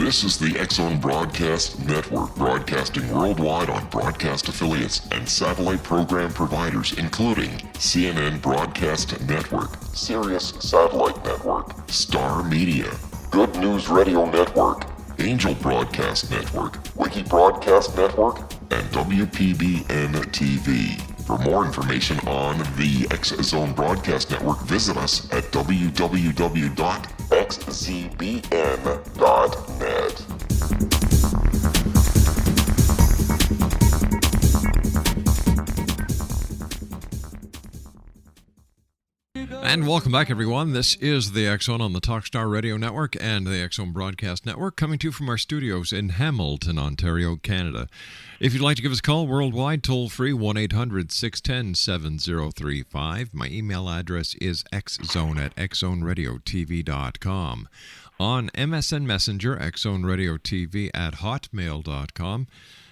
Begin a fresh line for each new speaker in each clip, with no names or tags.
This is the X-Zone Broadcast Network, broadcasting worldwide on broadcast affiliates and satellite program providers, including CNN Broadcast Network, Sirius Satellite Network, Star Media, Good News Radio Network, Angel Broadcast Network, Wiki Broadcast Network, and WPBN TV. For more information on the X-Zone Broadcast Network, visit us at www.xzbn.net.
And welcome back, everyone. This is the X-Zone on the Talkstar Radio Network and the X-Zone Broadcast Network, coming to you from our studios in Hamilton, Ontario, Canada. If you'd like to give us a call worldwide, toll-free, 1-800-610-7035. My email address is xzone@xzoneradiotv.com. On MSN Messenger, xzoneradiotv@hotmail.com.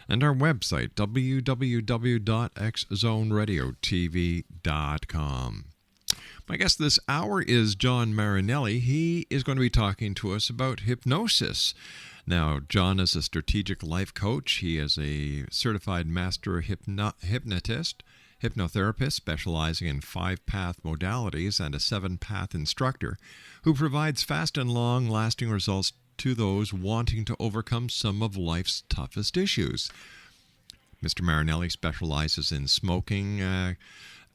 And our website, www.xzoneradiotv.com. My guest this hour is John Marinelli. He is going to be talking to us about hypnosis. Now, John is a strategic life coach. He is a certified master hypnotist, hypnotherapist specializing in 5-path modalities, and a 7-path instructor who provides fast and long-lasting results to those wanting to overcome some of life's toughest issues. Mr. Marinelli specializes in smoking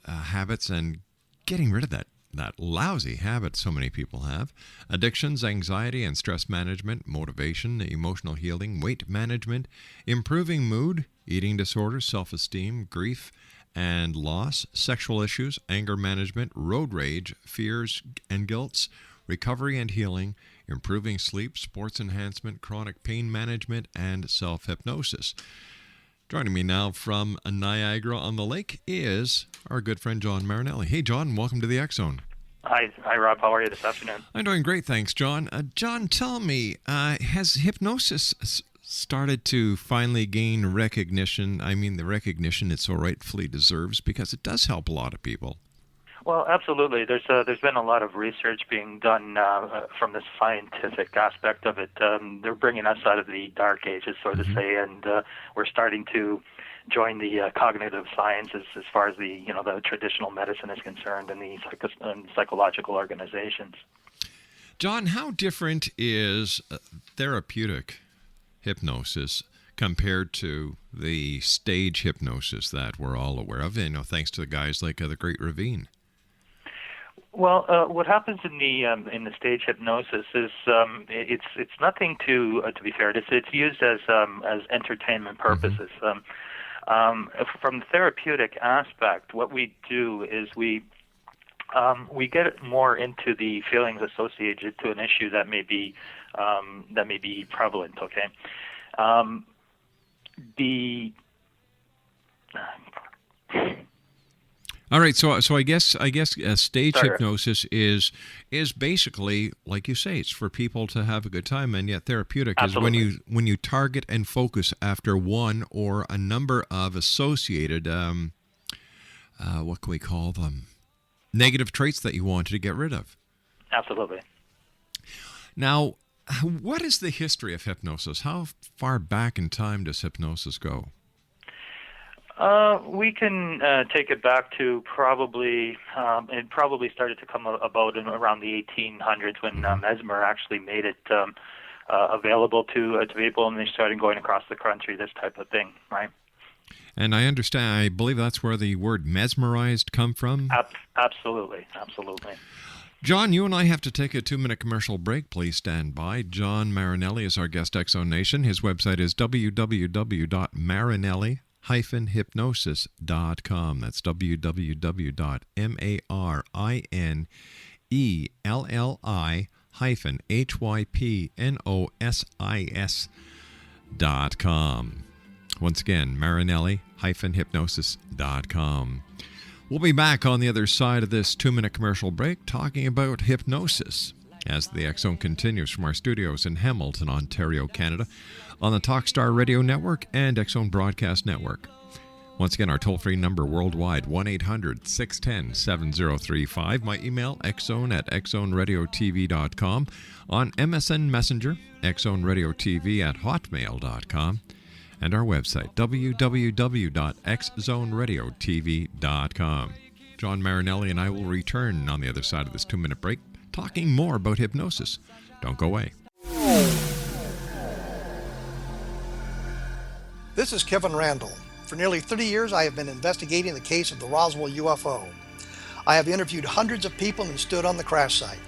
habits and getting rid of that lousy habit so many people have, addictions, anxiety and stress management, motivation, emotional healing, weight management, improving mood, eating disorders, self-esteem, grief and loss, sexual issues, anger management, road rage, fears and guilts, recovery and healing, improving sleep, sports enhancement, chronic pain management, and self-hypnosis. Joining me now from Niagara-on-the-Lake is our good friend John Marinelli. Hey, John, welcome to the X-Zone.
Hi, Rob. How are you this afternoon?
I'm doing great, thanks, John. John, tell me, has hypnosis started to finally gain recognition? I mean, the recognition it so rightfully deserves, because it does help a lot of people.
Well, absolutely. There's been a lot of research being done from the scientific aspect of it. They're bringing us out of the dark ages, so to say, and we're starting to join the cognitive sciences as far as the traditional medicine is concerned, and the psychological organizations.
John, how different is therapeutic hypnosis compared to the stage hypnosis that we're all aware of, thanks to the guys like the Great Ravine?
Well, what happens in the stage hypnosis is it's nothing to be fair. It's used as entertainment purposes. From the therapeutic aspect, what we do is we get more into the feelings associated to an issue that may be prevalent. Okay,
All right, so I guess stage hypnosis is basically, like you say, it's for people to have a good time, and yet therapeutic
Absolutely.
is when you target and focus after one or a number of associated what can we call them, negative traits that you wanted to get rid of.
Absolutely.
Now, what is the history of hypnosis? How far back in time does hypnosis go?
We can take it back to probably it probably started to come about in around the 1800s when Mesmer actually made it available to people, and they started going across the country, this type of thing, right?
And I believe that's where the word mesmerized come from?
Absolutely.
John, you and I have to take a 2-minute commercial break. Please stand by. John Marinelli is our guest, X-Zone Nation. His website is www.marinelli-hypnosis.com. That's www.marinelli-hypnosis.com. Once again, Marinelli-hypnosis.com. We'll be back on the other side of this 2-minute commercial break talking about hypnosis as the X-Zone continues from our studios in Hamilton, Ontario, Canada, on the Talkstar Radio Network and X-Zone Broadcast Network. Once again, our toll-free number worldwide, 1-800-610-7035. My email, xzone@xzoneradiotv.com. On MSN Messenger, xzoneradiotv@hotmail.com. And our website, www.xzoneradiotv.com. John Marinelli and I will return on the other side of this 2-minute break, talking more about hypnosis. Don't go away.
This is Kevin Randall. For nearly 30 years, I have been investigating the case of the Roswell UFO. I have interviewed hundreds of people and stood on the crash site.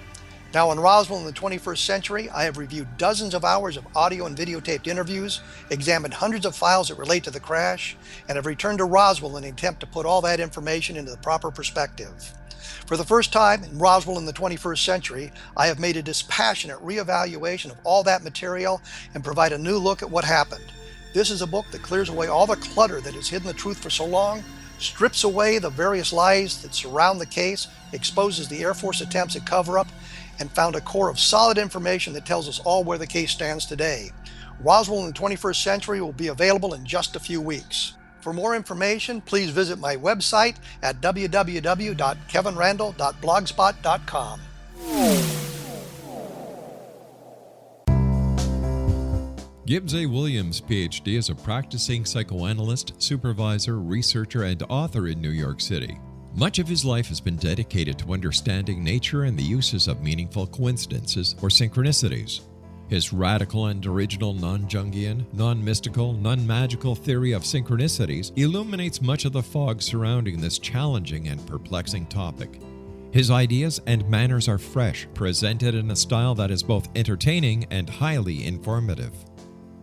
Now in Roswell in the 21st century, I have reviewed dozens of hours of audio and videotaped interviews, examined hundreds of files that relate to the crash, and have returned to Roswell in an attempt to put all that information into the proper perspective. For the first time in Roswell in the 21st century, I have made a dispassionate reevaluation of all that material and provide a new look at what happened. This is a book that clears away all the clutter that has hidden the truth for so long, strips away the various lies that surround the case, exposes the Air Force attempts at cover-up, and found a core of solid information that tells us all where the case stands today. Roswell in the 21st century will be available in just a few weeks. For more information, please visit my website at www.kevinrandall.blogspot.com.
Gibbs A. Williams, Ph.D., is a practicing psychoanalyst, supervisor, researcher, and author in New York City. Much of his life has been dedicated to understanding nature and the uses of meaningful coincidences or synchronicities. His radical and original non-Jungian, non-mystical, non-magical theory of synchronicities illuminates much of the fog surrounding this challenging and perplexing topic. His ideas and manners are fresh, presented in a style that is both entertaining and highly informative.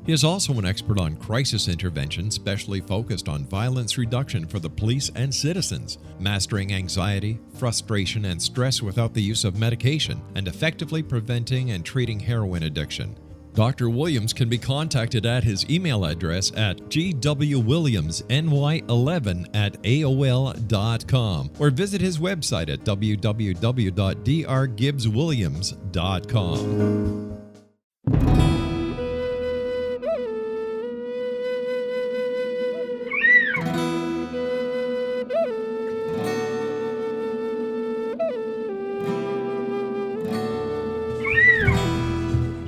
He is also an expert on crisis intervention, specially focused on violence reduction for the police and citizens, mastering anxiety, frustration, and stress without the use of medication, and effectively preventing and treating heroin addiction. Dr. Williams can be contacted at his email address at gwwilliamsny11@aol.com or visit his website at www.drgibbswilliams.com.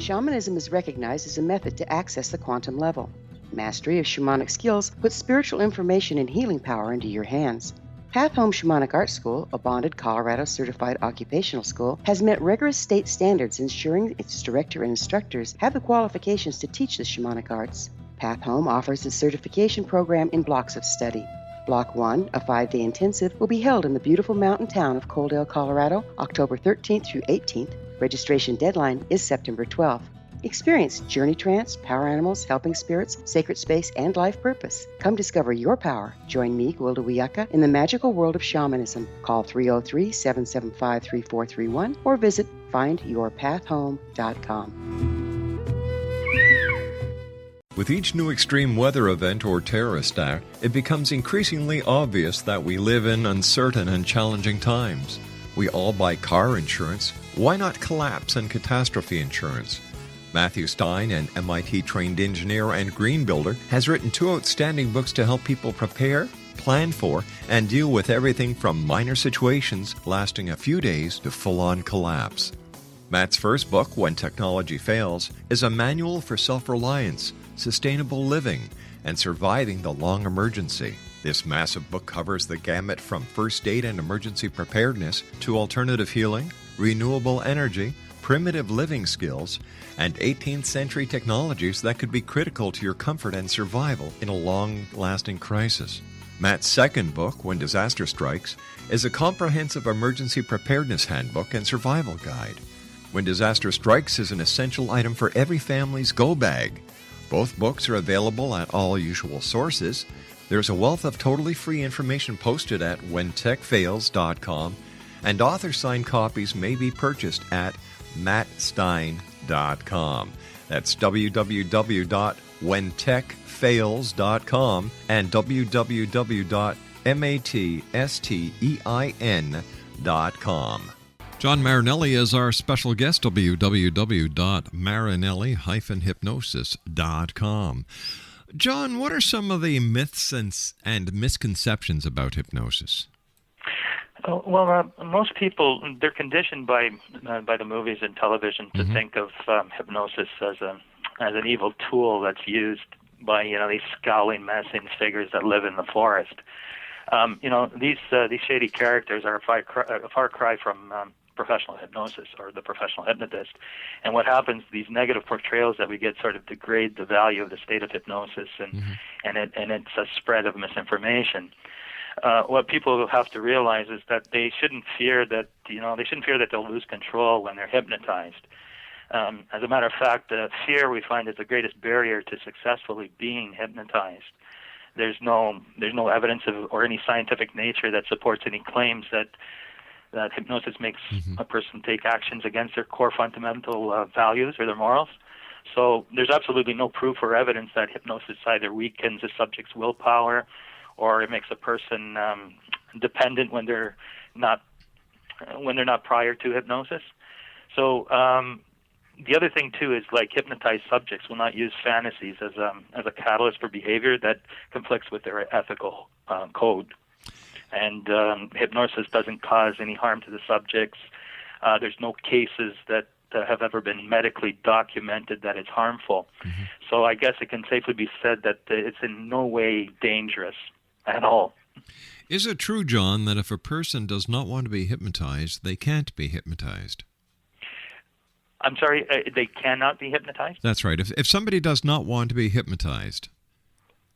Shamanism is recognized as a method to access the quantum level. Mastery of shamanic skills puts spiritual information and healing power into your hands. Path Home Shamanic Art School, a bonded Colorado certified occupational school, has met rigorous state standards, ensuring its director and instructors have the qualifications to teach the shamanic arts. Path Home offers its certification program in blocks of study. Block 1, a 5-day intensive, will be held in the beautiful mountain town of Coaldale, Colorado, October 13th through 18th. Registration deadline is September 12th. Experience journey trance, power animals, helping spirits, sacred space, and life purpose. Come discover your power. Join me, Gwilda Wiyaka, in the magical world of shamanism. Call 303-775-3431 or visit findyourpathhome.com.
With each new extreme weather event or terrorist act, it becomes increasingly obvious that we live in uncertain and challenging times. We all buy car insurance. Why not collapse and catastrophe insurance? Matthew Stein, an MIT-trained engineer and green builder, has written 2 outstanding books to help people prepare, plan for, and deal with everything from minor situations lasting a few days to full-on collapse. Matt's first book, When Technology Fails, is a manual for self-reliance, sustainable living, and surviving the long emergency. This massive book covers the gamut from first aid and emergency preparedness to alternative healing, renewable energy, primitive living skills, and 18th century technologies that could be critical to your comfort and survival in a long-lasting crisis. Matt's second book, When Disaster Strikes, is a comprehensive emergency preparedness handbook and survival guide. When Disaster Strikes is an essential item for every family's go bag. Both books are available at all usual sources. There's a wealth of totally free information posted at whentechfails.com, and author-signed copies may be purchased at mattstein.com. That's www.whentechfails.com and www.mattstein.com. John Marinelli is our special guest, www.marinelli-hypnosis.com. John, what are some of the myths and misconceptions about hypnosis?
Most people, they're conditioned by the movies and television to think of hypnosis as an evil tool that's used by these scowling, menacing figures that live in the forest. These shady characters are a far cry from professional hypnosis or the professional hypnotist. And what happens, these negative portrayals that we get sort of degrade the value of the state of hypnosis, and it's a spread of misinformation. What people have to realize is that they shouldn't fear that they'll lose control when they're hypnotized. As a matter of fact, fear we find is the greatest barrier to successfully being hypnotized. There's no evidence or any scientific nature that supports any claims that hypnosis makes a person take actions against their core fundamental values or their morals. So there's absolutely no proof or evidence that hypnosis either weakens a subject's willpower or it makes a person dependent when they're not prior to hypnosis. So the other thing too is, like, hypnotized subjects will not use fantasies as a catalyst for behavior that conflicts with their ethical code. And hypnosis doesn't cause any harm to the subjects. There's no cases that have ever been medically documented that it's harmful. So I guess it can safely be said that it's in no way dangerous at all.
Is it true, John, that if a person does not want to be hypnotized, they can't be hypnotized?
I'm sorry, they cannot be hypnotized?
That's right. If somebody does not want to be hypnotized.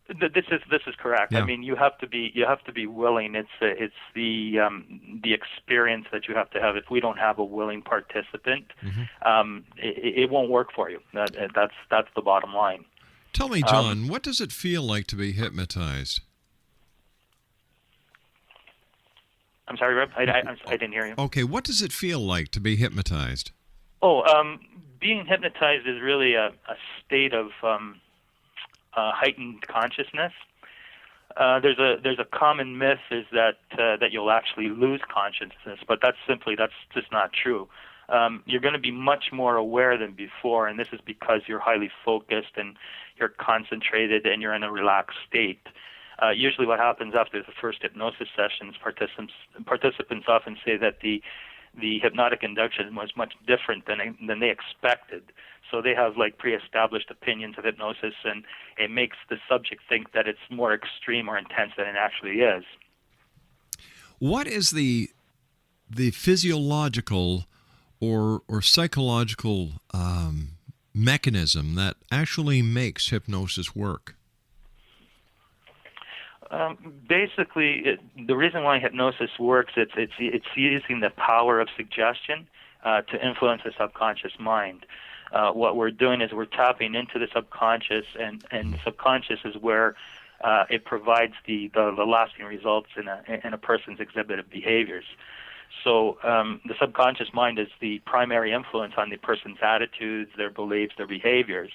This is correct.
Yeah.
I mean, you have to be willing. It's the experience that you have to have. If we don't have a willing participant, it won't work for you. That's the bottom line.
Tell me, John, what does it feel like to be hypnotized?
I'm sorry, Rob. I didn't hear you.
Okay, what does it feel like to be hypnotized?
Being hypnotized is really a state of heightened consciousness. There's a common myth is that you'll actually lose consciousness, but that's just not true. You're going to be much more aware than before, and this is because you're highly focused and you're concentrated and you're in a relaxed state. Usually what happens after the first hypnosis sessions, participants often say that the hypnotic induction was much different than they expected. So they have like pre-established opinions of hypnosis, and it makes the subject think that it's more extreme or intense than it actually is.
What is the physiological or psychological mechanism that actually makes hypnosis work?
Basically, the reason why hypnosis works, it's using the power of suggestion to influence the subconscious mind. What we're doing is we're tapping into the subconscious, and the subconscious is where it provides the lasting results in a person's exhibited behaviors. So the subconscious mind is the primary influence on the person's attitudes, their beliefs, their behaviors.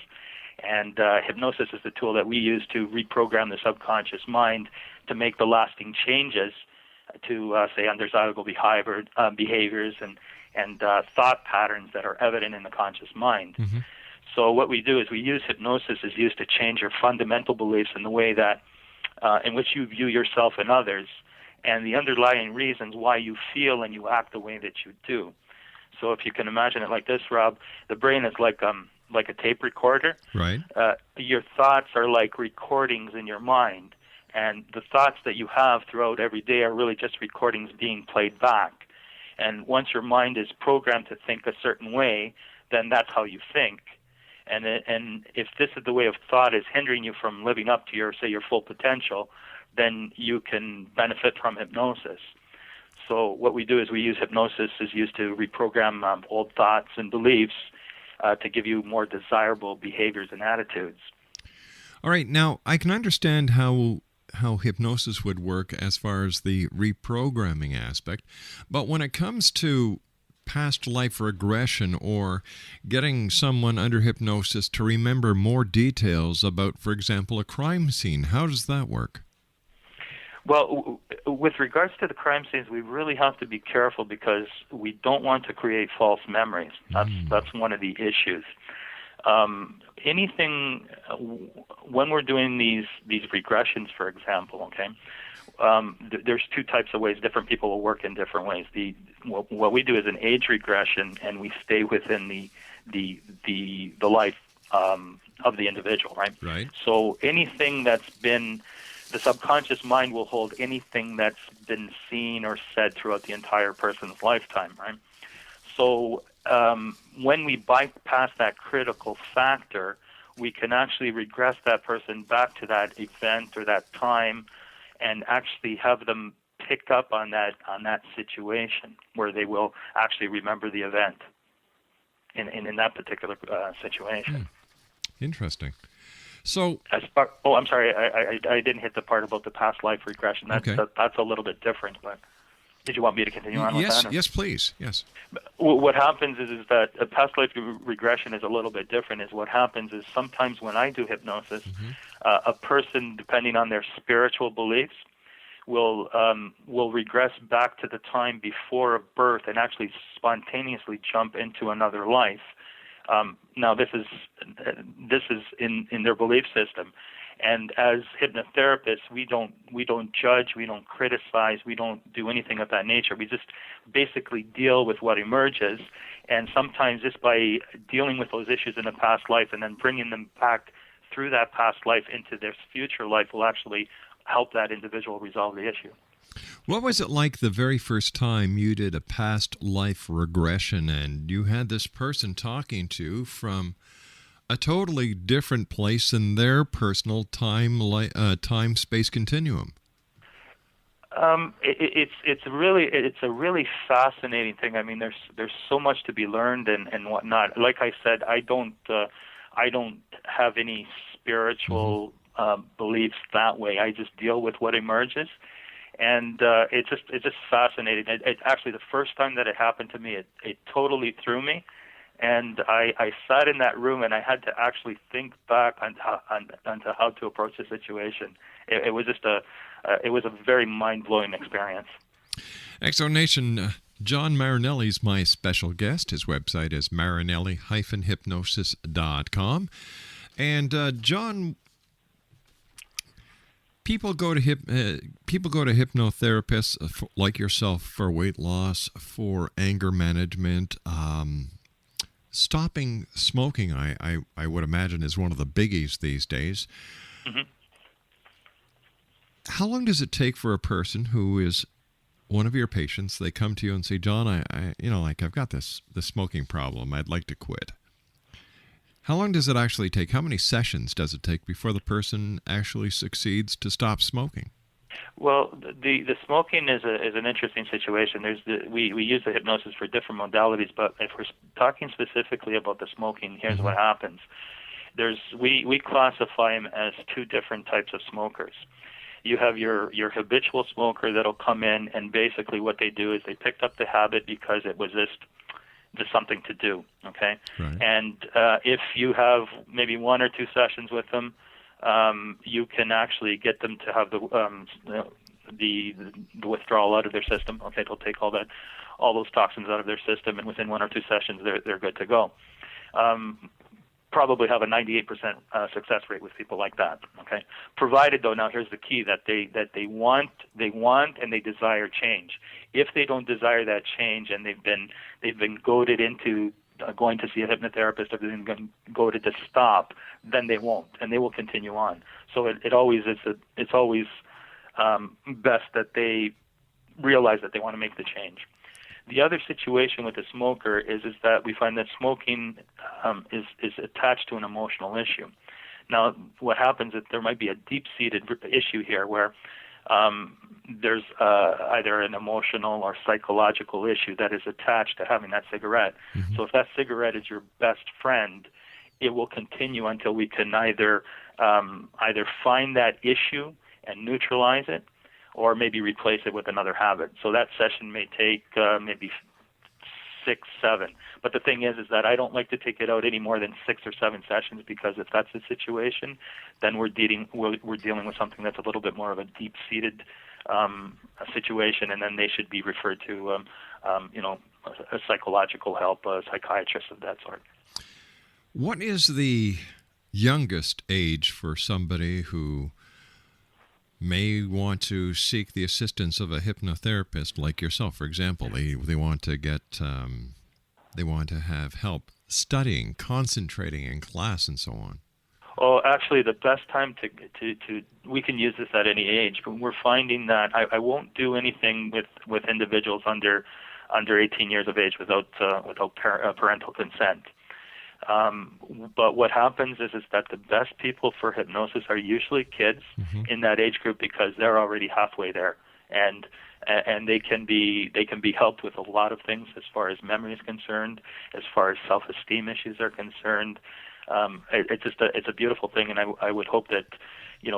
And hypnosis is the tool that we use to reprogram the subconscious mind to make the lasting changes to, say, undesirable behaviors and thought patterns that are evident in the conscious mind. So what we do is we use hypnosis is used to change your fundamental beliefs in the way that in which you view yourself and others, and the underlying reasons why you feel and you act the way that you do. So if you can imagine it like this, Rob, the brain is like a tape recorder.
Right.
Your thoughts are like recordings in your mind, and the thoughts that you have throughout every day are really just recordings being played back. And once your mind is programmed to think a certain way, then that's how you think. And if this is the way of thought is hindering you from living up to your full potential, then you can benefit from hypnosis. So what we do is we use hypnosis is used to reprogram old thoughts and beliefs to give you more desirable behaviors and attitudes.
All right. Now, I can understand how hypnosis would work as far as the reprogramming aspect, but when it comes to past life regression or getting someone under hypnosis to remember more details about, for example, a crime scene, how does that work?
Well, with regards to the crime scenes, we really have to be careful because we don't want to create false memories. That's one of the issues. anything when we're doing these regressions, for example, okay, there's two types of ways. Different people will work in different ways. What we do is an age regression, and we stay within the life of the individual, right?
Right.
So anything that's been, the subconscious mind will hold anything that's been seen or said throughout the entire person's lifetime, right? So when we bypass that critical factor, we can actually regress that person back to that event or that time, and actually have them pick up on that situation where they will actually remember the event in that particular situation.
Interesting. So,
I'm sorry, I didn't hit the part about the past life regression. That's a little bit different. But did you want me to continue on with that? Or?
Yes, please. Yes.
What happens is that a past life regression is a little bit different. Is what happens is sometimes when I do hypnosis, a person, depending on their spiritual beliefs, will regress back to the time before a birth and actually spontaneously jump into another life. Now this is in their belief system, and as hypnotherapists, we don't judge, we don't criticize, we don't do anything of that nature. We just basically deal with what emerges, and sometimes just by dealing with those issues in a past life and then bringing them back through that past life into their future life will actually help that individual resolve the issue.
What was it like the very first time you did a past life regression and you had this person talking to from a totally different place in their personal time-space continuum?
It's a really fascinating thing. I mean, there's so much to be learned and whatnot. Like I said, I don't have any spiritual beliefs that way. I just deal with what emerges. And it's just fascinating. It actually, the first time that it happened to me, it totally threw me, and I sat in that room and I had to actually think back on how to approach the situation. It was just a very mind-blowing experience.
Exonation. John Marinelli is my special guest. His website is marinelli-hypnosis.com. And John, People go to hypnotherapists like yourself for weight loss, for anger management. Stopping smoking, I would imagine, is one of the biggies these days. Mm-hmm. How long does it take for a person who is one of your patients? They come to you and say, "John, I've got this smoking problem. I'd like to quit." How long does it actually take? How many sessions does it take before the person actually succeeds to stop smoking?
Well, the smoking is an interesting situation. We use the hypnosis for different modalities, but if we're talking specifically about the smoking, here's what happens. We classify them as two different types of smokers. You have your habitual smoker that'll come in, and basically what they do is they picked up the habit because it was just something to do, okay?
Right.
And if you have maybe one or two sessions with them, you can actually get them to have the withdrawal out of their system. Okay, they'll take all those toxins out of their system, and within one or two sessions, they're good to go. Probably have a 98% success rate with people like that. Okay, provided though, now here's the key, that they want and they desire change. If they don't desire that change and they've been goaded into going to see a hypnotherapist, or they've been goaded to stop, then they won't, and they will continue on. So it's always best that they realize that they want to make the change. The other situation with the smoker is that we find that smoking is attached to an emotional issue. Now, what happens is there might be a deep-seated issue here where there's either an emotional or psychological issue that is attached to having that cigarette. Mm-hmm. So if that cigarette is your best friend, it will continue until we can either find that issue and neutralize it, or maybe replace it with another habit. So that session may take maybe 6, 7. But the thing is that I don't like to take it out any more than 6 or 7 sessions, because if that's the situation, then we're dealing with something that's a little bit more of a deep-seated situation, and then they should be referred to a psychological help, a psychiatrist of that sort.
What is the youngest age for somebody who may want to seek the assistance of a hypnotherapist like yourself? For example, they want to get they want to have help studying, concentrating in class, and so on.
Oh, actually, the best time to we can use this at any age, but we're finding that I won't do anything with individuals under 18 years of age without parental consent. But what happens is that the best people for hypnosis are usually kids in that age group, because they're already halfway there, and they can be helped with a lot of things as far as memory is concerned, as far as self-esteem issues are concerned. It's a beautiful thing, and I would hope that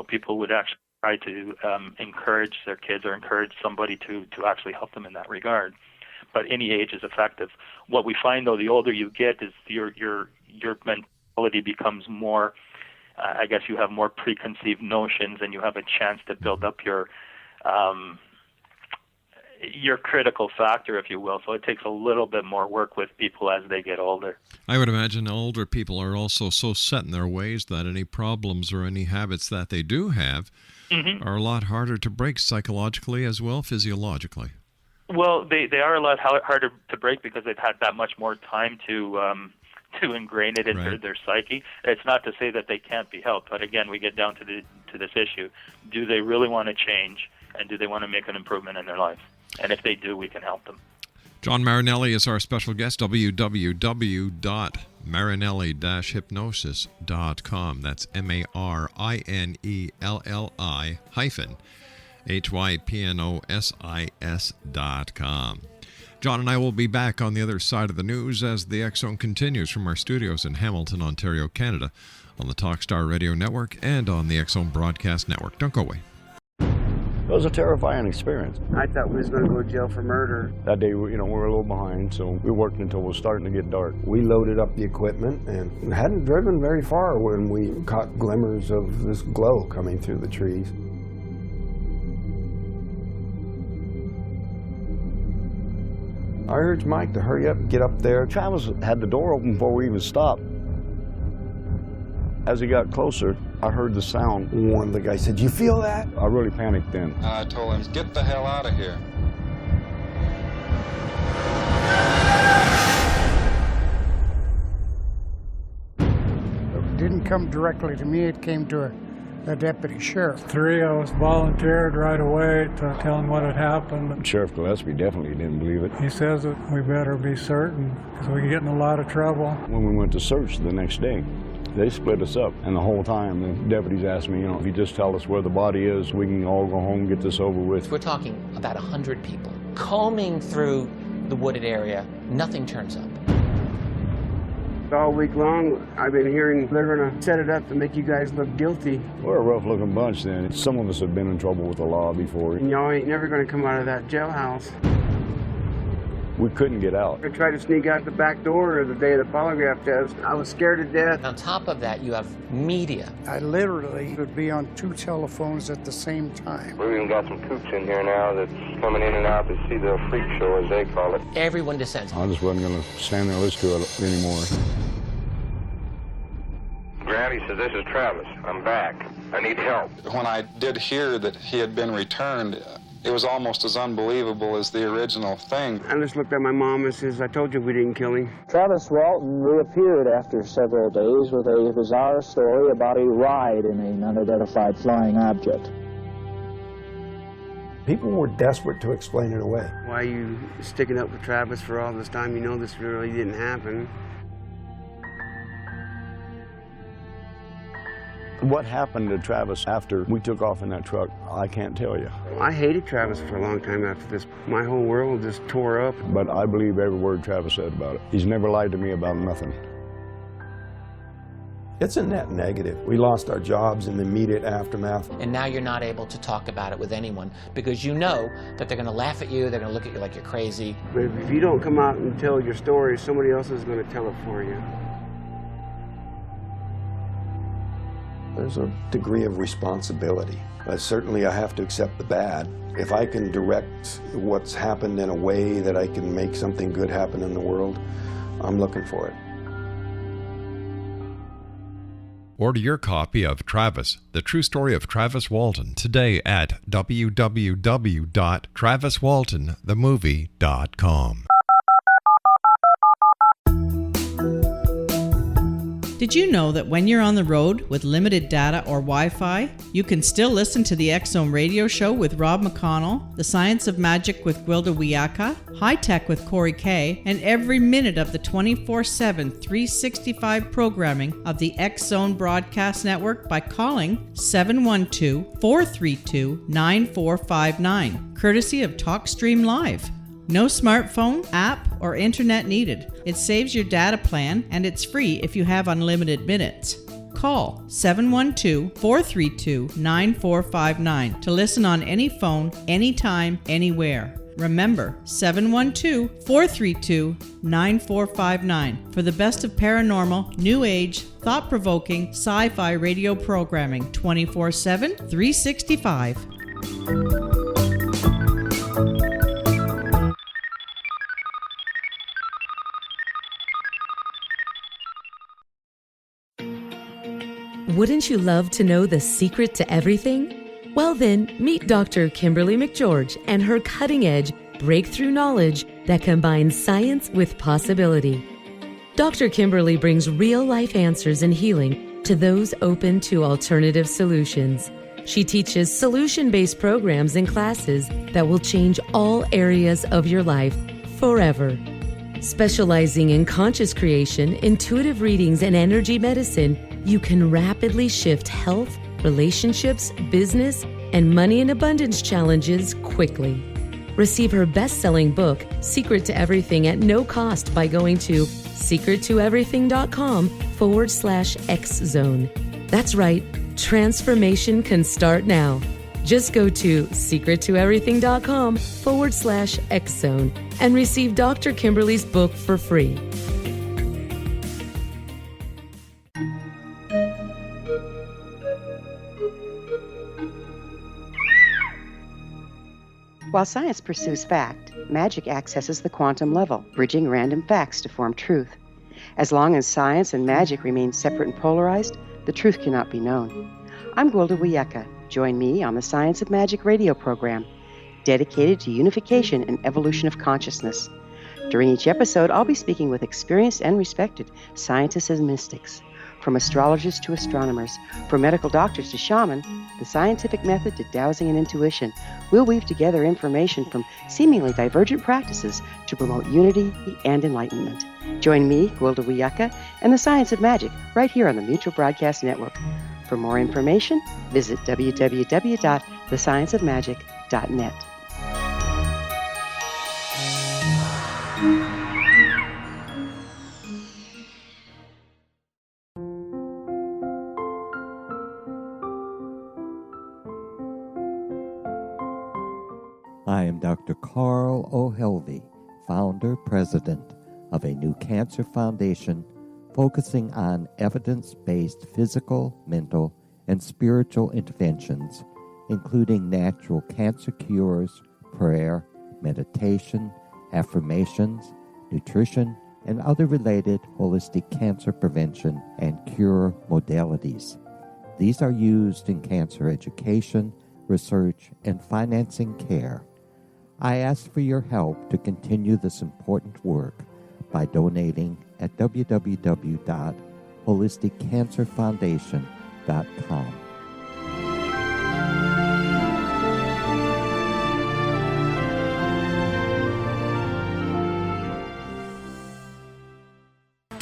people would actually try to encourage their kids or encourage somebody to actually help them in that regard. But any age is effective. What we find, though, the older you get, is your mentality becomes more. I guess you have more preconceived notions, and you have a chance to build up your critical factor, if you will. So it takes a little bit more work with people as they get older. I
would imagine older people are also so set in their ways that any problems or any habits that they do have are a lot harder to break psychologically as well, physiologically.
Well, they are a lot harder to break because they've had that much more time to ingrain it into their psyche. It's not to say that they can't be helped, but again, we get down to this issue: do they really want to change, and do they want to make an improvement in their life? And if they do, we can help them.
John Marinelli is our special guest. www.marinelli-hypnosis.com. That's MARINELLI-HYPNOSIS.com. John and I will be back on the other side of the news as the X Zone continues from our studios in Hamilton, Ontario, Canada, on the Talkstar Radio Network and on the X Zone Broadcast Network. Don't go away.
It was a terrifying experience.
I thought we was going to go to jail for murder.
That day, we were a little behind, so we worked until it was starting to get dark.
We loaded up the equipment and hadn't driven very far when we caught glimmers of this glow coming through the trees. I urged Mike to hurry up and get up there.
Travis had the door open before we even stopped. As he got closer, I heard the sound.
One of the guys said, "You feel that?"
I really panicked then.
I told him, "Get the hell out of here."
It didn't come directly to me, it came to a deputy sheriff.
Three of us volunteered right away to tell him what had happened.
Sheriff Gillespie definitely didn't believe it.
He says that we better be certain because we can get in a lot of trouble.
When we went to search the next day, they split us up, and the whole time the deputies asked me, if you just tell us where the body is, we can all go home and get this over with.
We're talking about 100 people. Combing through the wooded area, nothing turns up.
All week long, I've been hearing they're going to set it up to make you guys look guilty.
We're a rough-looking bunch then. Some of us have been in trouble with the law before.
And y'all ain't never going to come out of that jailhouse.
We couldn't get out.
I tried to sneak out the back door the day of the polygraph test. I was scared to death.
On top of that, you have media.
I literally would be on 2 telephones at the same time.
We've even got some coops in here now that's coming in and out to see the freak show, as they call it.
Everyone descends.
I just wasn't going to stand there and listen to it anymore.
Granny says, "This is Travis. I'm back. I need help."
When I did hear that he had been returned, it was almost as unbelievable as the original thing.
I just looked at my mom and says, "I told you we didn't kill him."
Travis Walton reappeared after several days with a bizarre story about a ride in an unidentified flying object.
People were desperate to explain it away.
Why are you sticking up for Travis for all this time? You know this really didn't happen.
What happened to Travis after we took off in that truck, I can't tell you.
I hated Travis for a long time after this. My whole world just tore up.
But I believe every word Travis said about it. He's never lied to me about nothing.
It's a net negative. We lost our jobs in the immediate aftermath.
And now you're not able to talk about it with anyone because you know that they're going to laugh at you, they're going to look at you like you're crazy.
But if you don't come out and tell your story, somebody else is going to tell it for you.
There's a degree of responsibility. Certainly I have to accept the bad. If I can direct what's happened in a way that I can make something good happen in the world, I'm looking for it.
Order your copy of Travis, The True Story of Travis Walton, today at www.traviswaltonthemovie.com.
Did you know that when you're on the road with limited data or Wi-Fi, you can still listen to the X-Zone Radio Show with Rob McConnell, The Science of Magic with Gwilda Wiyaka, High Tech with Corey Kay, and every minute of the 24/7, 365 programming of the X-Zone Broadcast Network by calling 712-432-9459, courtesy of TalkStream Live. No smartphone, app, or internet needed. It saves your data plan, and it's free if you have unlimited minutes. Call 712-432-9459 to listen on any phone, anytime, anywhere. Remember, 712-432-9459 for the best of paranormal, new age, thought-provoking, sci-fi radio programming 24/7, 365.
Wouldn't you love to know the secret to everything? Well then, meet Dr. Kimberly McGeorge and her cutting-edge breakthrough knowledge that combines science with possibility. Dr. Kimberly brings real-life answers and healing to those open to alternative solutions. She teaches solution-based programs and classes that will change all areas of your life forever. Specializing in conscious creation, intuitive readings, and energy medicine, you can rapidly shift health, relationships, business, and money and abundance challenges quickly. Receive her best-selling book, Secret to Everything, at no cost by going to secrettoeverything.com/X-Zone. That's right, transformation can start now. Just go to secrettoeverything.com/X-Zone and receive Dr. Kimberly's book for free.
While science pursues fact, magic accesses the quantum level, bridging random facts to form truth. As long as science and magic remain separate and polarized, the truth cannot be known. I'm Gwilda Wiyaka. Join me on the Science of Magic radio program, dedicated to unification and evolution of consciousness. During each episode, I'll be speaking with experienced and respected scientists and mystics. From astrologers to astronomers, from medical doctors to shaman, the scientific method to dowsing and intuition, we'll weave together information from seemingly divergent practices to promote unity and enlightenment. Join me, Gwilda Wiyaka, and the Science of Magic right here on the Mutual Broadcast Network. For more information, visit www.thescienceofmagic.net.
I am Dr. Carl O'Helvey, founder, president of a new cancer foundation focusing on evidence-based physical, mental, and spiritual interventions, including natural cancer cures, prayer, meditation, affirmations, nutrition, and other related holistic cancer prevention and cure modalities. These are used in cancer education, research, and financing care. I ask for your help to continue this important work by donating at www.holisticcancerfoundation.com.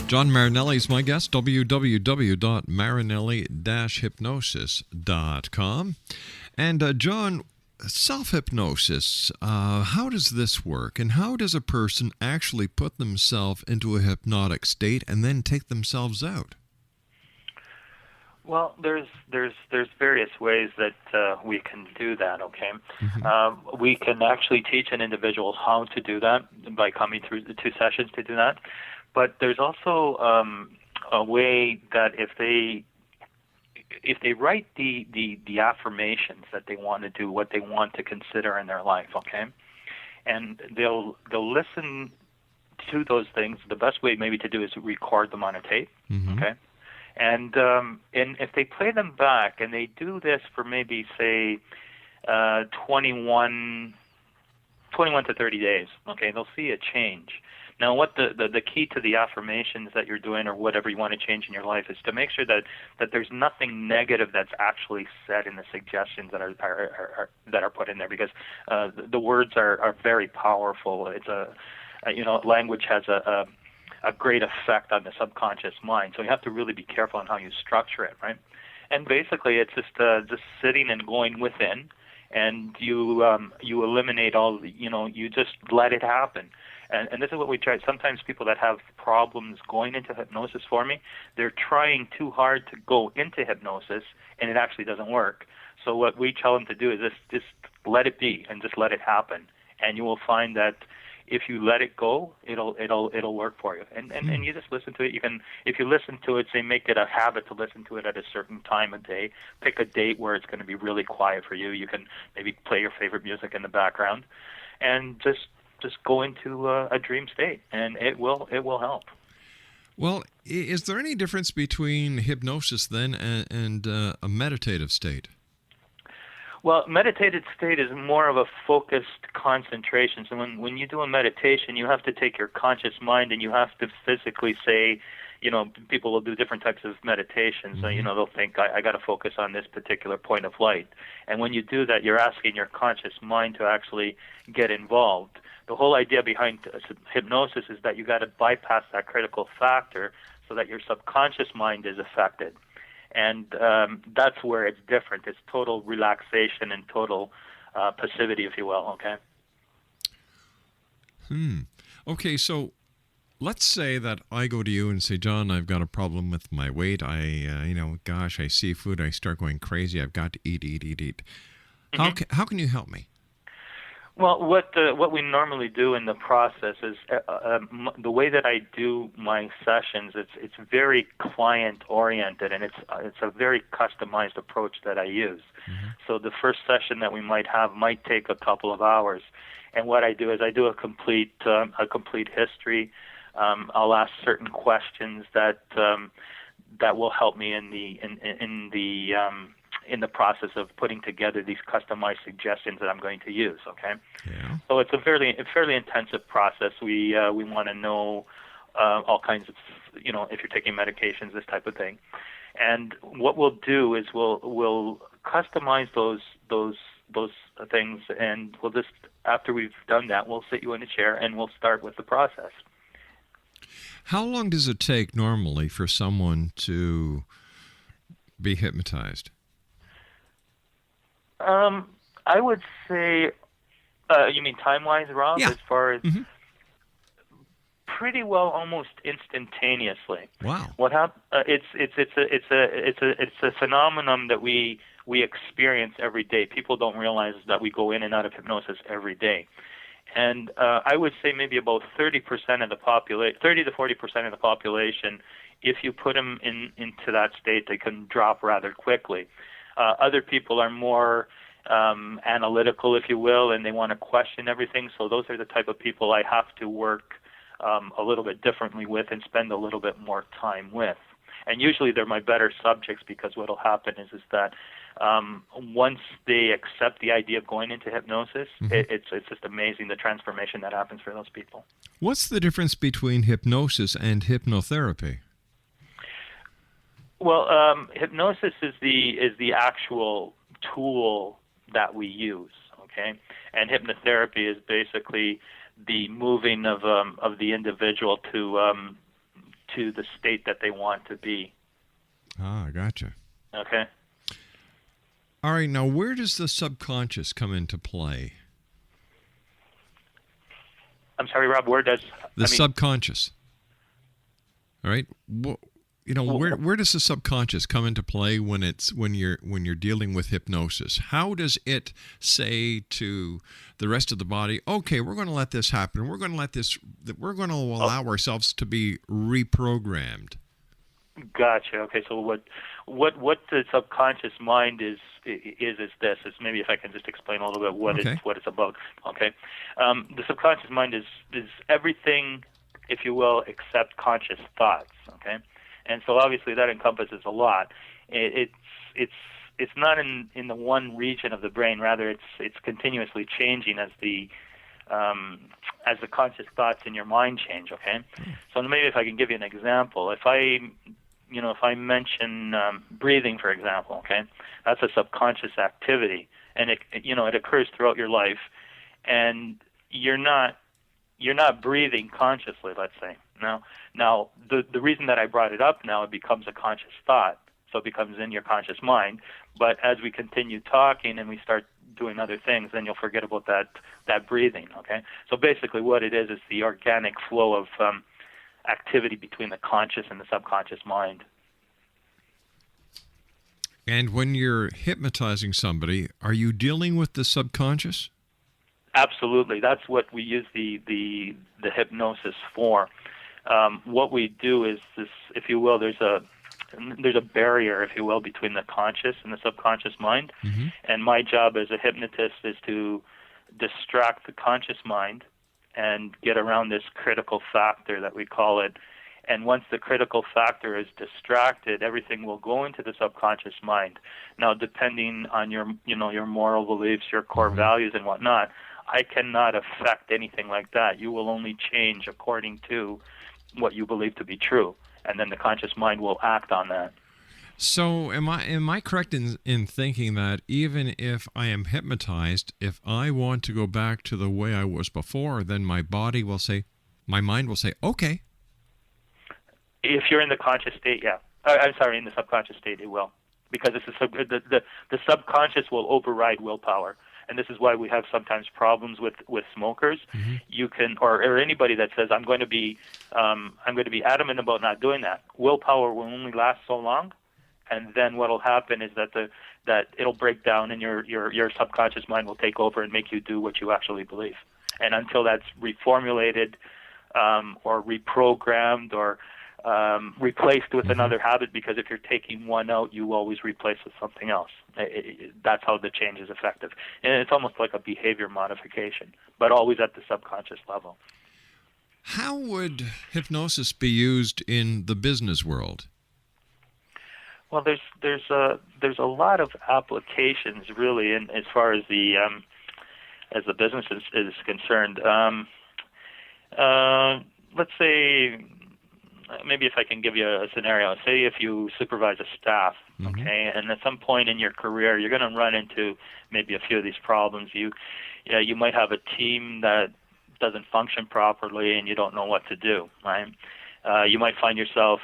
John Marinelli is my guest, www.marinelli-hypnosis.com. And John, self-hypnosis, how does this work? And how does a person actually put themselves into a hypnotic state and then take themselves out?
Well, there's various ways that we can do that, okay? Mm-hmm. We can actually teach an individual how to do that by coming through the 2 sessions to do that. But there's also a way that if they write the affirmations that they want to do, what they want to consider in their life, okay, and they'll listen to those things. The best way maybe to do is record them on a tape, mm-hmm. okay, And if they play them back and they do this for maybe, say, 21 to 30 days, okay, they'll see a change. Now, what the key to the affirmations that you're doing or whatever you want to change in your life is to make sure that there's nothing negative that's actually said in the suggestions that are put in there, because the words are very powerful. It's language has a great effect on the subconscious mind, so you have to really be careful on how you structure it, right? And basically, it's just sitting and going within, and you eliminate all the, you just let it happen. And this is what we try. Sometimes people that have problems going into hypnosis for me, they're trying too hard to go into hypnosis, and it actually doesn't work. So what we tell them to do is just let it be and just let it happen, and you will find that if you let it go, it'll work for you. And you just listen to it. You can, if you listen to it, say make it a habit to listen to it at a certain time of day. Pick a date where it's going to be really quiet for you. You can maybe play your favorite music in the background, and just go into a dream state, and it will help.
Well, is there any difference between hypnosis then and a meditative state?
Well, meditative state is more of a focused concentration. So when you do a meditation, you have to take your conscious mind and you have to physically say, people will do different types of meditations. So, they'll think, I got to focus on this particular point of light. And when you do that, you're asking your conscious mind to actually get involved. The whole idea behind hypnosis is that you got to bypass that critical factor so that your subconscious mind is affected. And that's where it's different. It's total relaxation and total passivity, if you will, okay?
Okay, so let's say that I go to you and say, John, I've got a problem with my weight. I see food, I start going crazy. I've got to eat. Mm-hmm. How can you help me?
Well, what we normally do in the process is the way that I do my sessions. It's very client oriented, and it's a very customized approach that I use. Mm-hmm. So the first session that we might have might take a couple of hours, and what I do is I do a complete history. I'll ask certain questions that will help me in the process of putting together these customized suggestions that I'm going to use. Okay.
Yeah.
So it's a fairly intensive process. We want to know all kinds of, if you're taking medications, this type of thing. And what we'll do is we'll customize those things, and we'll just, after we've done that, we'll sit you in a chair and we'll start with the process.
How long does it take normally for someone to be hypnotized?
I would say, you mean time-wise, Rob?
Yeah.
As far as
pretty well almost instantaneously.
Wow.
What it's a phenomenon that we experience every day. People don't realize that we go in and out of hypnosis every day. And I would say maybe about 30% of the 30 to 40% of the population, if you put them into that state, they can drop rather quickly. Other people are more analytical, if you will, and they want to question everything. So those are the type of people I have to work a little bit differently with and spend a little bit more time with. And usually they're my better subjects, because what will happen is that once they accept the idea of going into hypnosis, it's just amazing the transformation that happens for those people.
What's the difference between hypnosis and hypnotherapy?
Well, hypnosis is the actual tool that we use, okay? And hypnotherapy is basically the moving of the individual to the state that they want to be.
Ah, gotcha.
Okay.
All right, now where does the subconscious come into play?
I'm sorry, Rob, where does...
subconscious. All right? Where does the subconscious come into play when you're dealing with hypnosis? How does it say to the rest of the body, okay, we're going to let this happen. We're going to allow ourselves to be reprogrammed.
Gotcha. Okay, so what the subconscious mind is this. It's maybe if I can just explain a little bit what it's about. Okay, the subconscious mind is everything, if you will, except conscious thoughts. Okay, And so obviously that encompasses a lot. It's not in the one region of the brain. Rather, it's continuously changing as the conscious thoughts in your mind change. Okay, so maybe if I can give you an example, if I mention breathing, for example, okay, that's a subconscious activity, and it occurs throughout your life, and you're not breathing consciously. Let's say now the reason that I brought it up now, it becomes a conscious thought. So it becomes in your conscious mind. But as we continue talking and we start doing other things, then you'll forget about that breathing, okay? So basically what it is the organic flow of activity between the conscious and the subconscious mind.
And when you're hypnotizing somebody, are you dealing with the subconscious?
Absolutely. That's what we use the hypnosis for. What we do is this, if you will, there's a barrier, if you will, between the conscious and the subconscious mind. Mm-hmm. And my job as a hypnotist is to distract the conscious mind and get around this critical factor that we call it. And once the critical factor is distracted, everything will go into the subconscious mind. Now, depending on your moral beliefs, your core values and whatnot, I cannot affect anything like that. You will only change according to what you believe to be true. And then the conscious mind will act on that.
So am I correct in thinking that even if I am hypnotized, if I want to go back to the way I was before, then my mind will say, okay.
If you're in the conscious state, yeah. In the subconscious state, it will. Because the subconscious will override willpower. And this is why we have sometimes problems with smokers. Mm-hmm. You can, or anybody that says I'm going to be adamant about not doing that. Willpower will only last so long, and then what'll happen is that it'll break down, and your subconscious mind will take over and make you do what you actually believe. And until that's reformulated, or reprogrammed, or replaced with another habit, because if you're taking one out, you always replace with something else. That's how the change is effective. And it's almost like a behavior modification, but always at the subconscious level.
How would hypnosis be used in the business world?
Well, there's a lot of applications really, in as far as the business is concerned. Let's say, maybe if I can give you a scenario, say if you supervise a staff, okay, and at some point in your career, you're going to run into maybe a few of these problems. You might have a team that doesn't function properly, and you don't know what to do, right? You might find yourself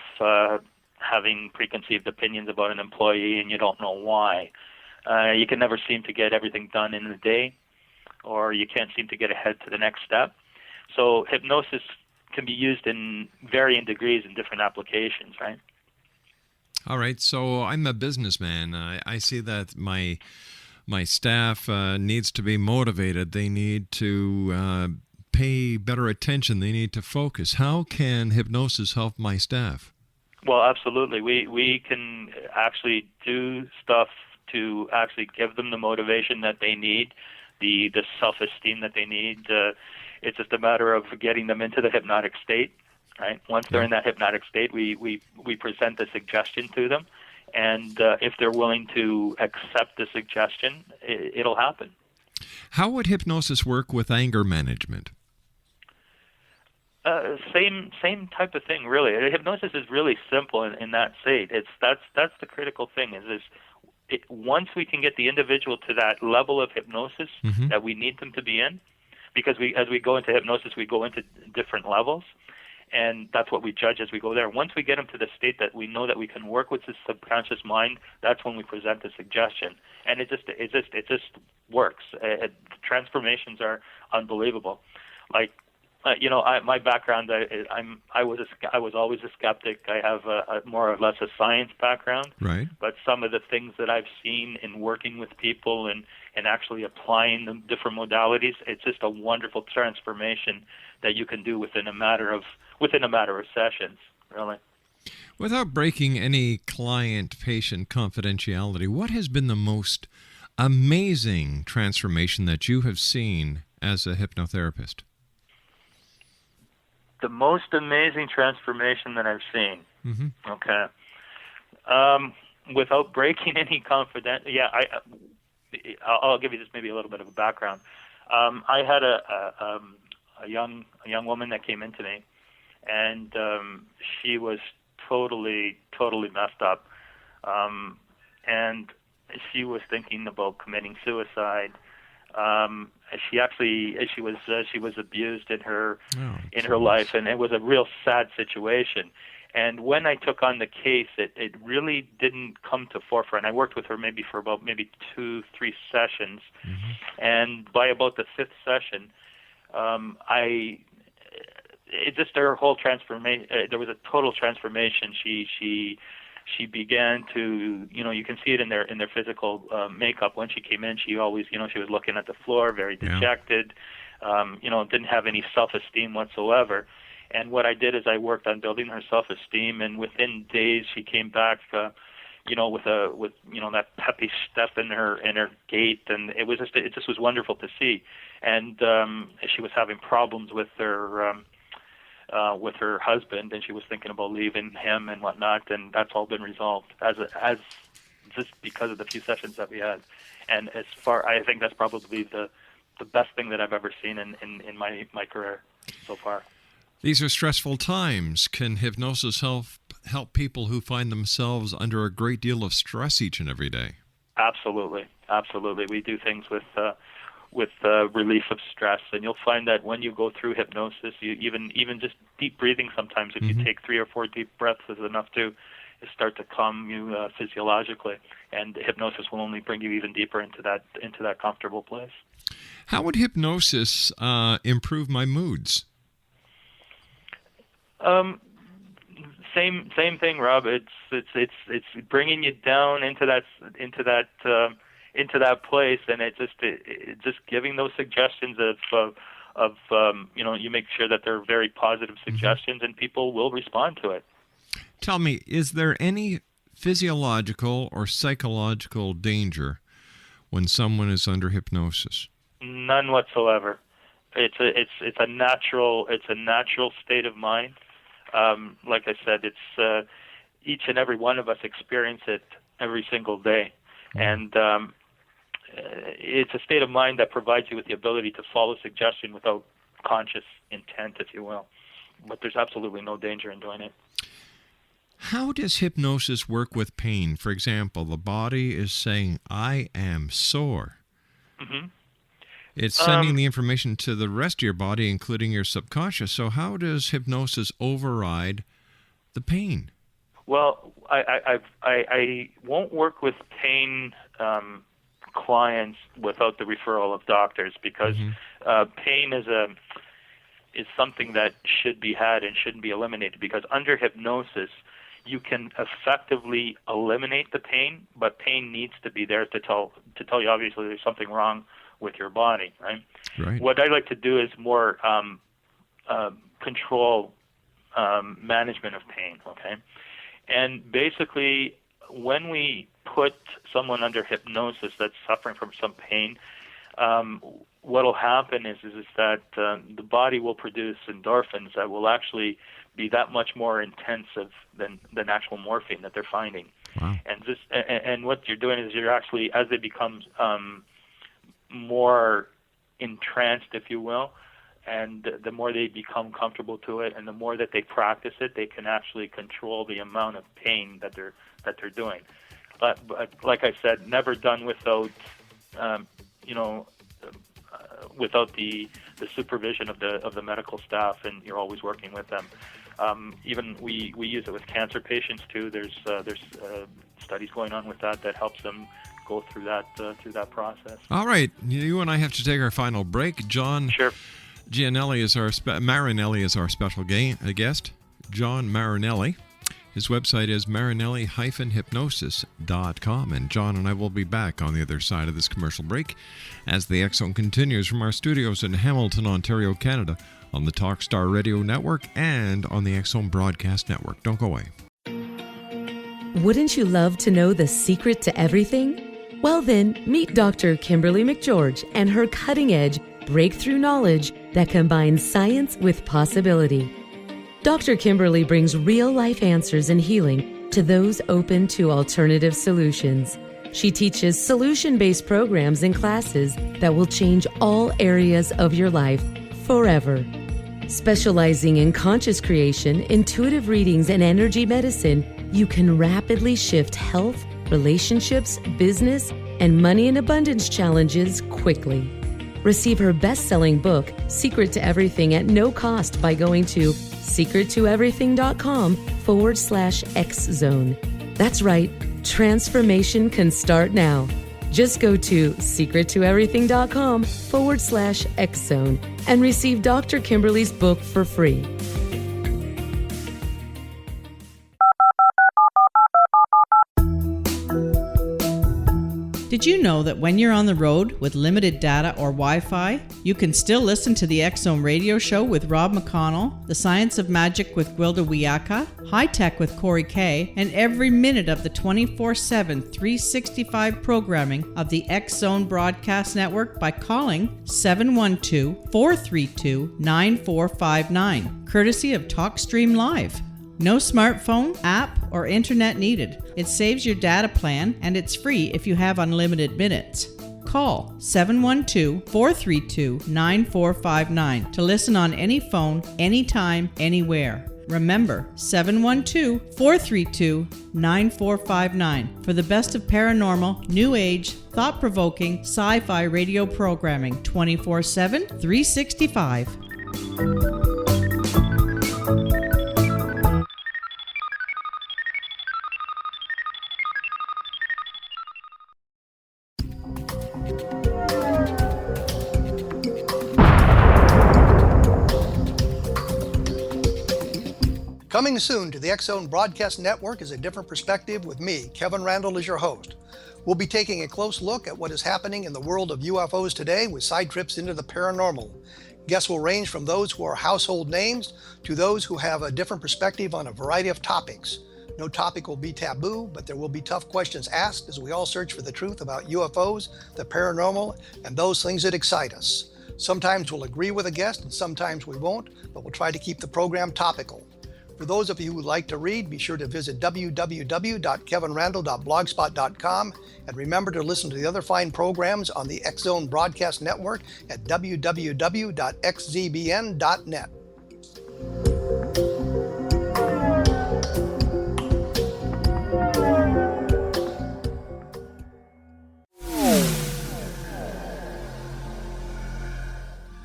having preconceived opinions about an employee, and you don't know why. You can never seem to get everything done in a day, or you can't seem to get ahead to the next step. So hypnosis can be used in varying degrees in different applications, right?
All right. So I'm a businessman. I see that my staff needs to be motivated. They need to pay better attention. They need to focus. How can hypnosis help my staff?
Well, absolutely. We can actually do stuff to actually give them the motivation that they need, the self-esteem that they need. It's just a matter of getting them into the hypnotic state, right? Once they're in that hypnotic state, we present the suggestion to them, and if they're willing to accept the suggestion, it'll happen.
How would hypnosis work with anger management?
Same type of thing, really. Hypnosis is really simple in that state. That's the critical thing. Once we can get the individual to that level of hypnosis that we need them to be in, because as we go into hypnosis, we go into different levels, and that's what we judge as we go there. Once we get them to the state that we know that we can work with the subconscious mind, that's when we present the suggestion, and it just works. Transformations are unbelievable. Like, my background, I was always a skeptic. I have a more or less a science background.
Right.
But some of the things that I've seen in working with people and actually applying the different modalities, it's just a wonderful transformation that you can do within a matter of sessions, really.
Without breaking any client-patient confidentiality, what has been the most amazing transformation that you have seen as a hypnotherapist?
The most amazing transformation that I've seen.
Mm-hmm.
Okay. Without breaking any I'll give you just maybe a little bit of a background. I had a young woman that came into me, and she was totally messed up, and she was thinking about committing suicide. She was abused in her life, and it was a real sad situation. And when I took on the case, it really didn't come to forefront. I worked with her for about 2-3 sessions, and by about the 5th session, her whole transformation. There was a total transformation. She began to, you can see it in their physical makeup. When she came in, she always, she was looking at the floor, very dejected. Didn't have any self-esteem whatsoever. And what I did is I worked on building her self-esteem, and within days she came back, with that peppy step in her gait, and it just was wonderful to see. And she was having problems with her husband, and she was thinking about leaving him and whatnot, and that's all been resolved as just because of the few sessions that we had. And I think that's probably the best thing that I've ever seen in my career so far.
These are stressful times. Can hypnosis help people who find themselves under a great deal of stress each and every day?
Absolutely. We do things with relief of stress, and you'll find that when you go through hypnosis, you even just deep breathing. Sometimes, if you take 3 or 4 deep breaths, is enough to start to calm you physiologically, and hypnosis will only bring you even deeper into that comfortable place.
How would hypnosis improve my moods?
Same thing, Rob. It's bringing you down into that place, and it just giving those suggestions of you make sure that they're very positive suggestions, and people will respond to it.
Tell me, is there any physiological or psychological danger when someone is under hypnosis?
None whatsoever. It's a natural state of mind. Like I said, it's each and every one of us experience it every single day, and it's a state of mind that provides you with the ability to follow suggestion without conscious intent, if you will. But there's absolutely no danger in doing it.
How does hypnosis work with pain? For example, the body is saying, "I am sore."
Mm-hmm.
It's sending the information to the rest of your body, including your subconscious. So how does hypnosis override the pain?
Well, I won't work with pain clients without the referral of doctors, because pain is something that should be had and shouldn't be eliminated, because under hypnosis you can effectively eliminate the pain, but pain needs to be there to tell you obviously there's something wrong with your body, right? What I like to do is more control management of pain, okay? And basically, when we put someone under hypnosis that's suffering from some pain, what will happen is that the body will produce endorphins that will actually be that much more intensive than actual morphine that they're finding.
Wow.
And what you're doing is you're actually, as they become more entranced, if you will, and the more they become comfortable to it, and the more that they practice it, they can actually control the amount of pain that they're doing. But like I said, never done without without the supervision of the medical staff, and you're always working with them. Even we use it with cancer patients too. There's studies going on with that helps them go through that process.
All right, you and I have to take our final break. John Marinelli is our special guest. John Marinelli. His website is marinelli-hypnosis.com, and John and I will be back on the other side of this commercial break as the X Zone continues from our studios in Hamilton, Ontario, Canada, on the Talkstar Radio Network and on the X Zone Broadcast Network. Don't go away.
Wouldn't you love to know the secret to everything? Well then, meet Dr. Kimberly McGeorge and her cutting-edge breakthrough knowledge that combines science with possibility. Dr. Kimberly brings real-life answers and healing to those open to alternative solutions. She teaches solution-based programs and classes that will change all areas of your life forever. Specializing in conscious creation, intuitive readings, and energy medicine, you can rapidly shift health, relationships, business, and money and abundance challenges quickly. Receive her best-selling book, Secret to Everything, at no cost by going to secrettoeverything.com/X-Zone. That's right, transformation can start now. Just go to secrettoeverything.com/X-Zone and receive Dr. Kimberly's book for free.
Did you know that when you're on the road with limited data or Wi-Fi, you can still listen to the X-Zone radio show with Rob McConnell, The Science of Magic with Gwilda Wiyaka, High Tech with Corey Kay, and every minute of the 24/7, 365 programming of the X-Zone Broadcast Network by calling 712-432-9459, courtesy of TalkStream Live. No smartphone, app, or internet needed. It saves your data plan, and it's free if you have unlimited minutes. Call 712-432-9459 to listen on any phone, anytime, anywhere. Remember, 712-432-9459 for the best of paranormal, new age, thought-provoking, sci-fi radio programming 24/7, 365.
Coming soon to the X-Zone Broadcast Network is A Different Perspective with me, Kevin Randall, as your host. We'll be taking a close look at what is happening in the world of UFOs today with side trips into the paranormal. Guests will range from those who are household names to those who have a different perspective on a variety of topics. No topic will be taboo, but there will be tough questions asked as we all search for the truth about UFOs, the paranormal, and those things that excite us. Sometimes we'll agree with a guest and sometimes we won't, but we'll try to keep the program topical. For those of you who would like to read, be sure to visit www.kevinrandall.blogspot.com and remember to listen to the other fine programs on the X-Zone Broadcast Network at www.xzbn.net.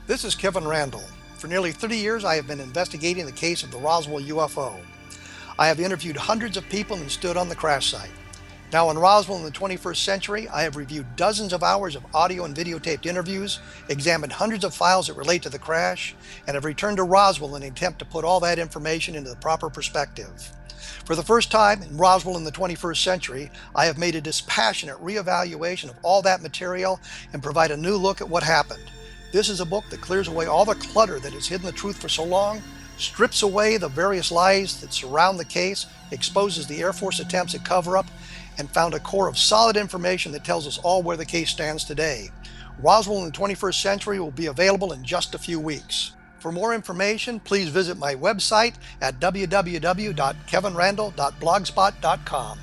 This is Kevin Randall. For nearly 30 years, I have been investigating the case of the Roswell UFO. I have interviewed hundreds of people and stood on the crash site. Now in Roswell in the 21st century, I have reviewed dozens of hours of audio and videotaped interviews, examined hundreds of files that relate to the crash, and have returned to Roswell in an attempt to put all that information into the proper perspective. For the first time in Roswell in the 21st century, I have made a dispassionate reevaluation of all that material and provide a new look at what happened. This is a book that clears away all the clutter that has hidden the truth for so long, strips away the various lies that surround the case, exposes the Air Force attempts at cover-up, and found a core of solid information that tells us all where the case stands today. Roswell in the 21st century will be available in just a few weeks. For more information, please visit my website at www.kevinrandall.blogspot.com.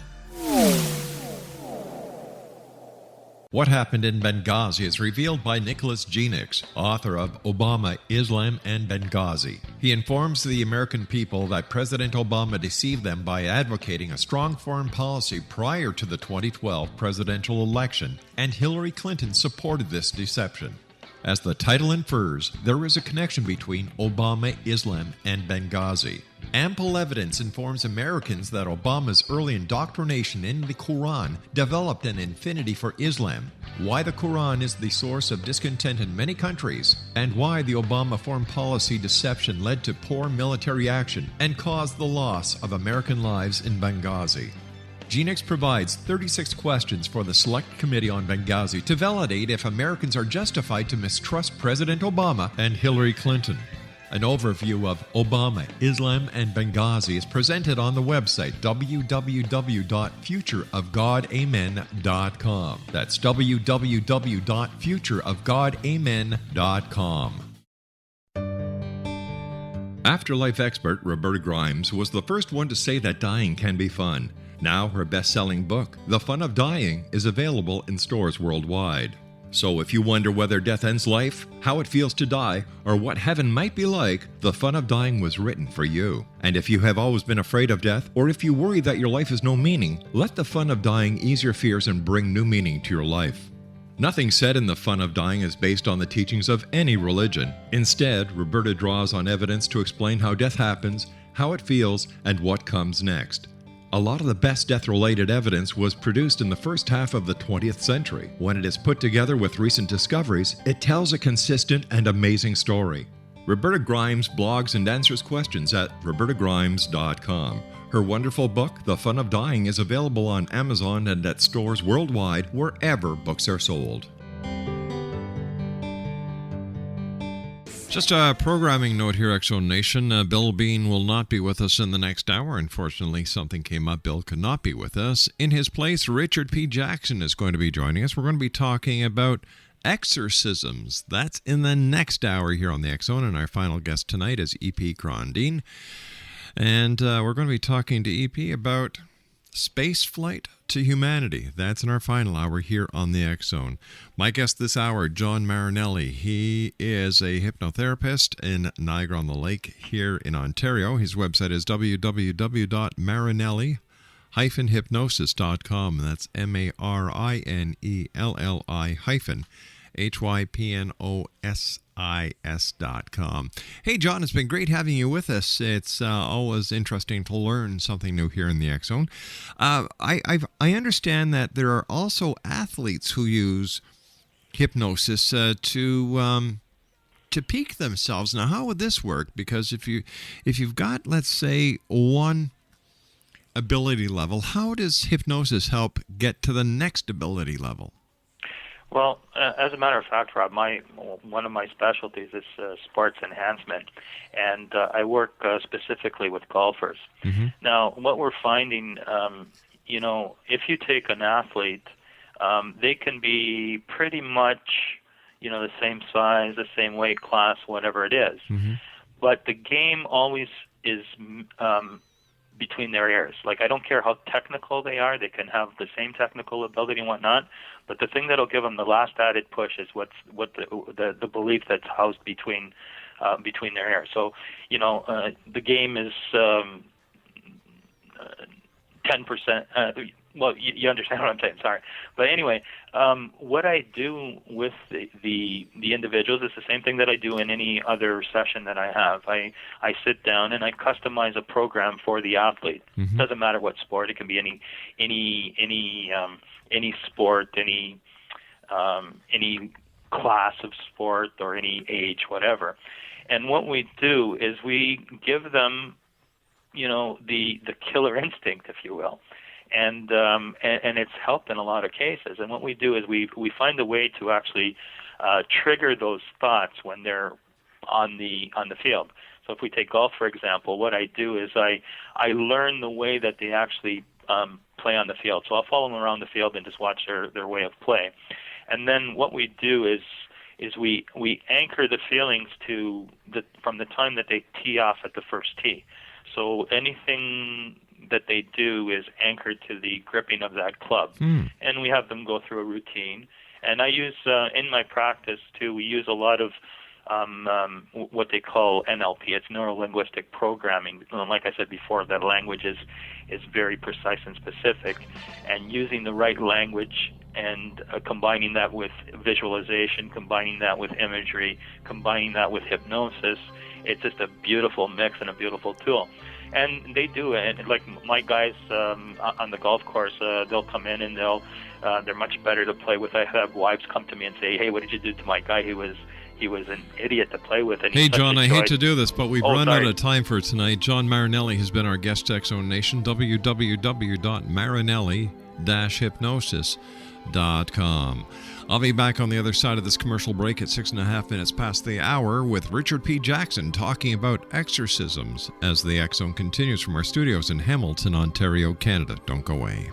What Happened in Benghazi is revealed by Nicholas Gianni, author of Obama, Islam, and Benghazi. He informs the American people that President Obama deceived them by advocating a strong foreign policy prior to the 2012 presidential election, and Hillary Clinton supported this deception. As the title infers, there is a connection between Obama, Islam, and Benghazi. Ample evidence informs Americans that Obama's early indoctrination in the Quran developed an affinity for Islam, why the Quran is the source of discontent in many countries, and why the Obama foreign policy deception led to poor military action and caused the loss of American lives in Benghazi. Gianni provides 36 questions for the Select Committee on Benghazi to validate if Americans are justified to mistrust President Obama and Hillary Clinton. An overview of Obama, Islam, and Benghazi is presented on the website www.futureofgodamen.com. That's www.futureofgodamen.com. Afterlife expert Roberta Grimes was the first one to say that dying can be fun. Now her best-selling book, The Fun of Dying, is available in stores worldwide. So if you wonder whether death ends life, how it feels to die, or what heaven might be like, The Fun of Dying was written for you. And if you have always been afraid of death, or if you worry that your life has no meaning, let The Fun of Dying ease your fears and bring new meaning to your life. Nothing said in The Fun of Dying is based on the teachings of any religion. Instead, Roberta draws on evidence to explain how death happens, how it feels, and what comes next. A lot of the best death-related evidence was produced in the first half of the 20th century. When it is put together with recent discoveries, it tells a consistent and amazing story. Roberta Grimes blogs and answers questions at robertagrimes.com. Her wonderful book, The Fun of Dying, is available on Amazon and at stores worldwide wherever books are sold. Just a programming note here, X-Zone Nation. Bill Bean will not be with us in the next hour. Unfortunately, something came up. Bill could not be with us. In his place, Richard P. Jackson is going to be joining us. We're going to be talking about exorcisms. That's in the next hour here on the X-Zone, and our final guest tonight is E.P. Crondine. And we're going to be talking to E.P. about space flight to humanity. That's in our final hour here on the X-Zone. My guest this hour, John Marinelli. He is a hypnotherapist in Niagara-on-the-Lake here in Ontario. His website is www.marinelli-hypnosis.com. That's MARINELLI-HYPNOSIS.com. Hey, John, it's been great having you with us. It's always interesting to learn something new here in the X-Zone. I understand that there are also athletes who use hypnosis to peak themselves. Now, how would this work? Because if you've got, let's say, one ability level, how does hypnosis help get to the next ability level?
Well, as a matter of fact, Rob, one of my specialties is sports enhancement, and I work specifically with golfers. Mm-hmm. Now, what we're finding, if you take an athlete, they can be pretty much, the same size, the same weight class, whatever it is. Mm-hmm. But the game always is between their ears. Like, I don't care how technical they are, they can have the same technical ability and whatnot, but the thing that'll give them the last added push is what the belief that's housed between their ears. So, the game is 10%. Well, you understand what I'm saying. Sorry, but anyway, what I do with the individuals is the same thing that I do in any other session that I have. I sit down and I customize a program for the athlete. Mm-hmm. Doesn't matter what sport. It can be any sport, any class of sport, or any age, whatever. And what we do is we give them, the killer instinct, if you will. And it's helped in a lot of cases. And what we do is we find a way to actually trigger those thoughts when they're on the field. So if we take golf, for example, what I do is I learn the way that they actually play on the field. So I'll follow them around the field and just watch their way of play. And then what we do is we anchor the feelings from the time that they tee off at the first tee. So anything that they do is anchored to the gripping of that club. And we have them go through a routine. And I use, in my practice too, we use a lot of what they call NLP. It's neuro-linguistic programming. Like I said before, that language is very precise and specific. And using the right language and combining that with visualization, combining that with imagery, combining that with hypnosis, it's just a beautiful mix and a beautiful tool. And they do it. Like my guys on the golf course, they'll come in and they're much better to play with. I have wives come to me and say, "Hey, what did you do to my guy? He was an idiot to play with." And
hey, John, I hate to do this, but we've run out of time for tonight. John Marinelli has been our guest, X-Zone Nation. www.marinelli-hypnosis.com. I'll be back on the other side of this commercial break at 6.5 minutes past the hour with Richard P. Jackson talking about exorcisms as the X-Zone continues from our studios in Hamilton, Ontario, Canada. Don't go away.